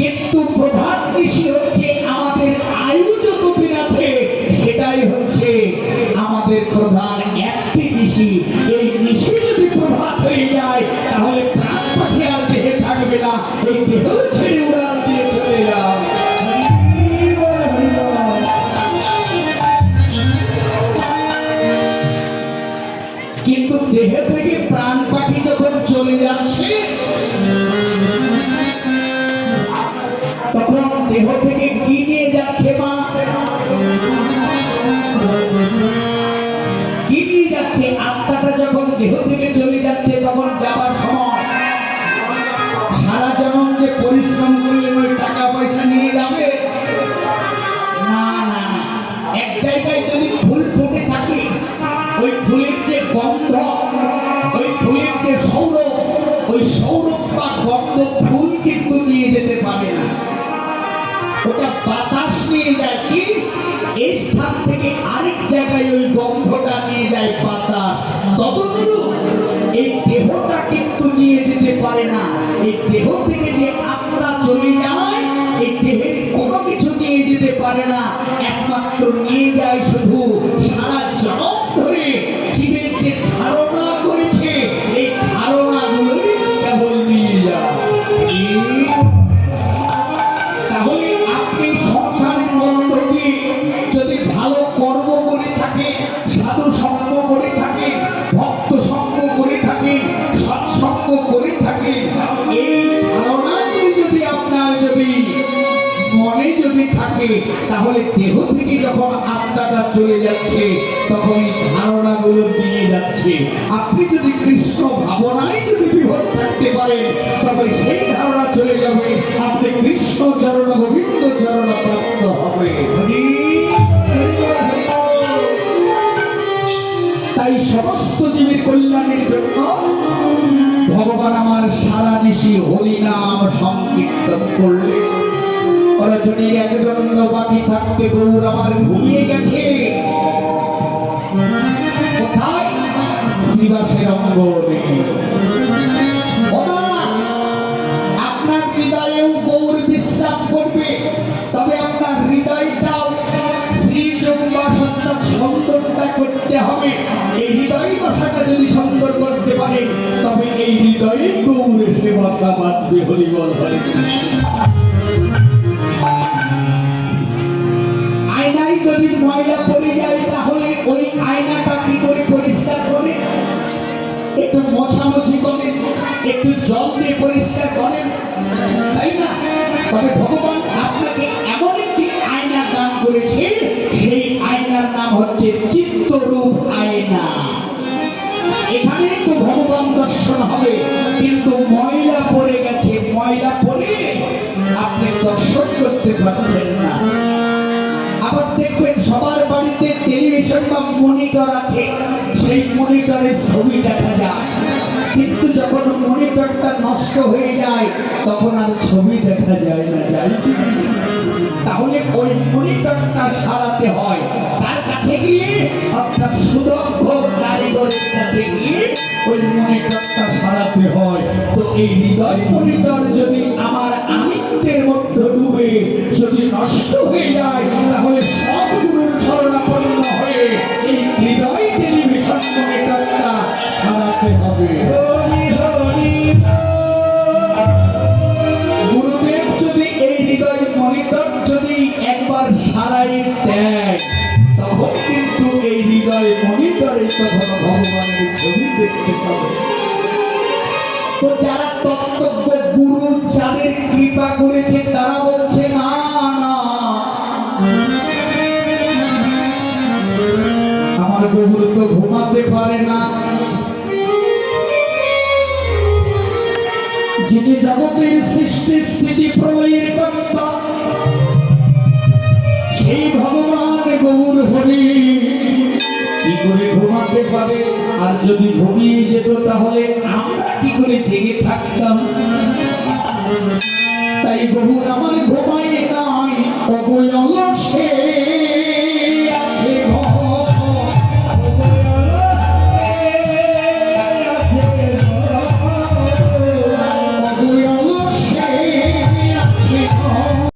কিন্তু প্রধান ঋষি হচ্ছে আমাদের আয়ু যতদিন আছে সেটাই হচ্ছে আমাদের প্রধান একটি ঋষি। এই ঋষি যদি প্রভাত হয়ে যায় তাহলে প্রাণ পাখি আর দেহে থাকবে না, এই দেহ ছেড়ে উড়াল দিয়ে চলে যাবে। কিন্তু দেহ থেকে প্রাণ পাখি যখন চলে যাচ্ছে তখন দেহ থেকে কি নিয়ে যাচ্ছে মা? কি নিয়ে যাচ্ছে? আত্মাটা যখন দেহ থেকে চলে যাচ্ছে তখন যাবার সময় সারা জনম যে পরিশ্রম করলেন ওই টাকা পয়সা নিয়ে যাবে না। না না, এক জায়গায় যদি ফুল ফুটে থাকে ওই ফুলের যে গন্ধ, ওই ফুলের যে সৌরভ, ওই সৌরভ বা গন্ধ ফুল কিন্তু নিয়ে যেতে পারে না, ওটা বাতাস নিয়ে যায়। কি এই স্থান থেকে আরেক জায়গায় ওই গন্ধটা নিয়ে যায় বাতাস। ততদূর এই দেহটা কিন্তু নিয়ে যেতে পারে না। এই দেহ থেকে যে আত্মা চলে যায় এই দেহের কোনো কিছু নিয়ে যেতে পারে না, একমাত্র নিয়ে যায় শুধু সারা জনম ধরে জীবের যে ধারণা করেছে এই ধারণাগুলোই কেবল নিয়ে যায়। তাহলে আপনি সংসারের মধ্য দিয়ে যদি ভালো কর্ম করে থাকেন, সাধু সঙ্গ করে থাকেন, ভক্ত সঙ্গ করে থাকেন, সৎসঙ্গ করে থাকেন, এই ধারণাগুলি যদি আপনার মনে যদি থাকে তাহলে দেহ থেকে যখন আত্মাটা চলে যাচ্ছে তখন এই ধারণাগুলো নিয়ে যাচ্ছে। আপনি যদি কৃষ্ণ ভাবনায় যদি বিভোর থাকতে পারেন তবে সেই ধারণা চলে যাবে, আপনি কৃষ্ণ চরণ গোবিন্দ চরণ প্রাপ্ত হবে। তাই সমস্ত জীবের কল্যাণের জন্য ভগবান আমার সারা নিশি হরিনাম সংকীর্তন করলে রজনীর একজন বাকি থাকতে গৌর আমার ঘুমিয়ে গেছে। কোথায়? শ্রীবাসের অঙ্গনে। আপনার হৃদয়েও গৌর বিশ্রাম করবে, তবে আপনার হৃদয়টাও শ্রীযোগবাস অর্থাৎ সুন্দরতা করতে হবে। এই হৃদয় বাসাটা যদি সুন্দর করতে পারেন তবে এই হৃদয়ে গৌর এসে বাসা বাঁধবে। হরিবল হরে কৃষ্ণ। আয়নায় যদি ময়লা পড়ে যায় তাহলে ওই আয়নাটা কি করে পরিষ্কার করে? একটু মোছামুছি করেন, একটু জল দিয়ে পরিষ্কার করেন, তাই না? তবে ভগবান আপনাকে এমন একটি আয়না দান করেছে, সেই আয়নার নাম হচ্ছে চিত্তরূপ আয়না। এখানে তো ভগবান দর্শন হবে, কিন্তু ময়লা পড়ে গেছে, ময়লা পড়ে আপনি দর্শন করতে পারছেন না। আবার দেখবেন সবার বাড়িতে টেলিভিশন বা মনিটর আছে, সেই মনিটরের ছবি দেখা যায়, কিন্তু যখন মনিটরটা নষ্ট হয়ে যায় তখন আর ছবি দেখা যায় না, যায় কি? তাহলে ওই মনিটরটা সারাতে হয় তার কাছে গিয়ে, অর্থাৎ সুদক্ষ কারিগরের কাছে গিয়ে ওই মনিটরটা সারাতে হয়। তো এই হৃদয় মনিটর যদি আমার আমিত্বের মধ্যে ডুবে যদি নষ্ট হয়ে যায় তাহলে সদ্গুরুর শরণাপন্ন হয়ে এই হৃদয় টেলিভিশন মনিটরটা সারাতে হবে। গুরুদেব যদি এই হৃদয় মনিটর যদি একবার সারাই দেয় তখন কিন্তু এই হৃদয় মনিটরে তখন ভগবানের ছবি দেখতে পাবে। তো যারা তত্ত্বজ্ঞ গুরু যাদের কৃপা করেছে তারা বলছে না না, আমার গুরু তো ঘুমাতে পারে না, যিনি জগতের সৃষ্টি স্থিতি প্রলয়ের কর্তা সেই ভগবান গৌর হরি কি করে ঘুমাতে পারে? আর যদি ঘুমিয়ে যেত তাহলে আমরা কি করে জেগে থাকতাম? তাই গৌর আমার ঘুমায় নাই, অবয়ল সে